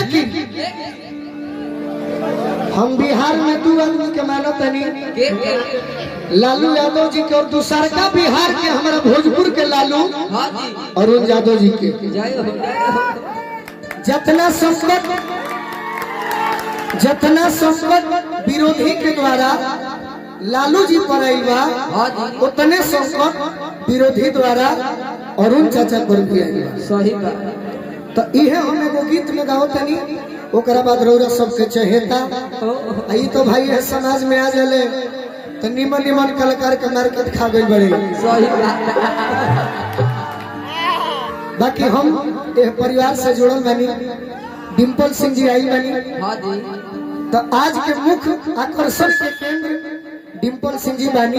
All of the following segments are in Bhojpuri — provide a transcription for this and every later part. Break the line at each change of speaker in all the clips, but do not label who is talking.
लेकिन हम बिहार में दो आदमी के मानत नहीं, लालू यादव जी के और दूसरा का बिहार के हमारा भोजपुर के लालू अरुण यादव जी के। जितना संकट विरोधी के द्वारा लालू जी पर आई बा, उतने संकट विरोधी द्वारा अरुण चाचा पर भी आई बा।
सही बात।
तो इहे हम एगो गीत में गाओ तनी, ओकरा बाद रौरा सबके चहेता आई तो भाई है समाज में आ जाले तो निमन निमन कलाकार के मार्केट खा गई बड़े।
सही बात।
बाकी हम परिवार से जुड़ल बनी, डिम्पल सिंह जी आई बनी। तो आज के मुख्य आकर्षण के केंद्र डिम्पल सिंह जी बानी।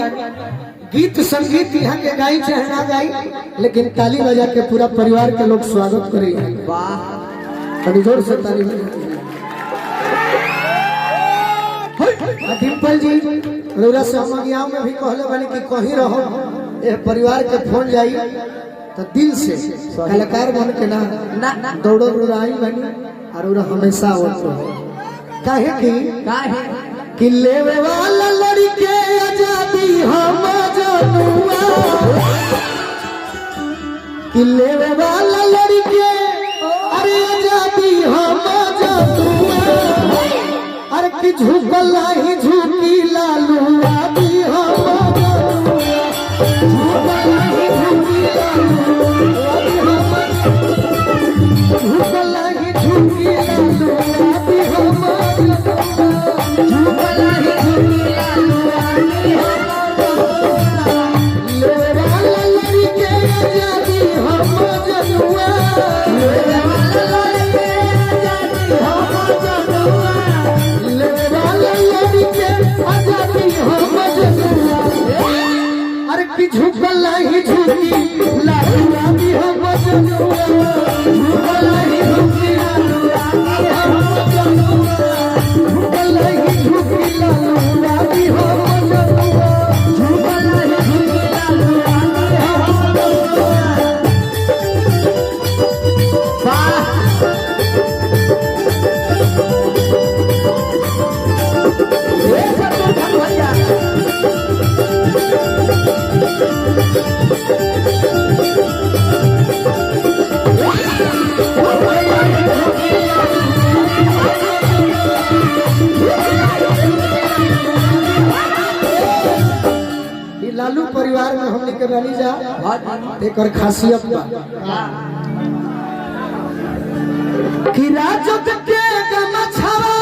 गीत संगीत यहाँ के गाई चाहे ना गाई, लेकिन ताली बजा के पूरा परिवार के लोग स्वागत करेंगे। वाह, जोर से ताली बजा। डिम्पल जी रौरा सहमगियाओं में भी कहले बानी कि कहीं रहो ये परिवार के फोन जाई तो दिल से कलाकार बन के ना दौड़ो रुराई बनी और हमेशा आवत रहो। काहे कि लेवे वाला लड़के आजादी हम जनुआ, कि लेवे वाला लड़के अरे आजादी हम जनुआ, अरे कि झुकला ही झुकी लालू आदि हम जनुआ, झुकला ही झुकी लालू आदि हम, झुकला ही झुकी लालू आदि हम झुकला ही झुकी लालू आदि हम जनुआ, झुकला ही झुकी लालू आदि हम जनुआ, झुकला ही झुकी लालू आदि हम जनुआ, झुकला ही झुकी लालू आदि हम जनुआ। वाह, ये सब तो भैया लालू परिवार में हमने के बनी जा एक और खासियत बा कि राजत के गमछावा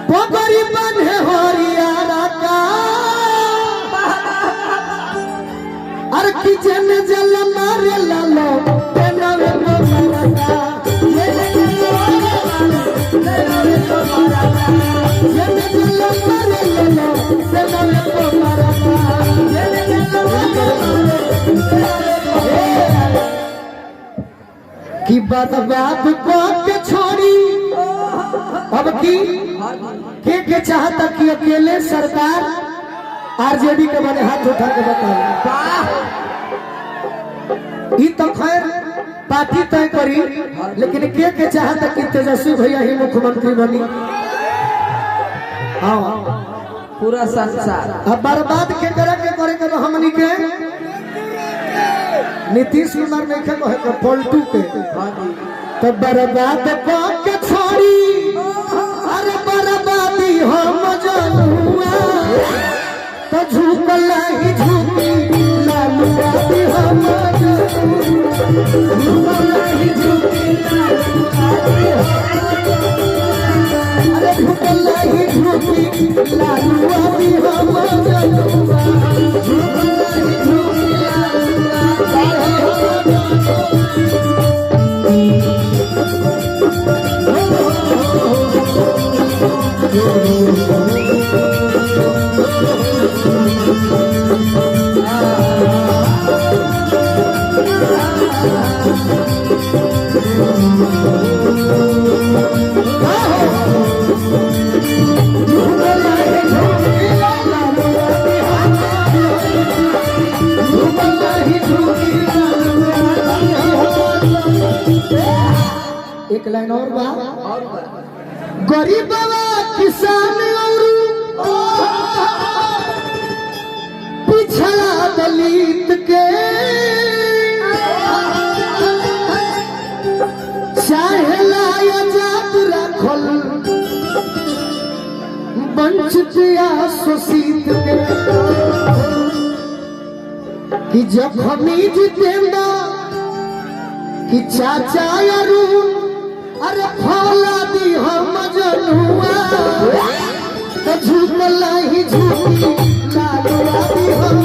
पगड़ी बंधे हरियाणा का, अर की जन जल मारे लालो तेनवे को मरता, जन जल मारे लालो तेनवे को मरता, कि बर्बाद को के छोड़ी अब की के चाहता कि अकेले सरकार आरजेडी के बने हाथ उठा के बताओ। ये तो खैर पार्टी तय करी, लेकिन के चाहता कि तेजस्वी भैया ही मुख्यमंत्री बनी। हाँ,
पूरा संसार
अब बर्बाद के करे के हमनी के नीतीश कुमार नहीं कहे पलटू के तो बर्बाद को के छोड़ी, अरे बर्बादी हम जनुआ, तो झुकला ही झुकी लालू आदि हम जनुआ, झुकला ही झुकी लालू आदि हम, अरे झुकला ही झुकी लालू आदि हम जनुआ, झुकला ही झुकी लालू आदि एक लाइन और बा गरीबवा किसान और पिछड़ा दलित के चाहे लाया जात रखल वंचित या शोषित के कि जखमी जितेंद्र कि चाचा अरुण अरे फौला दी हम जनुआ तो झूमला ही झूमी लालुआ दी हम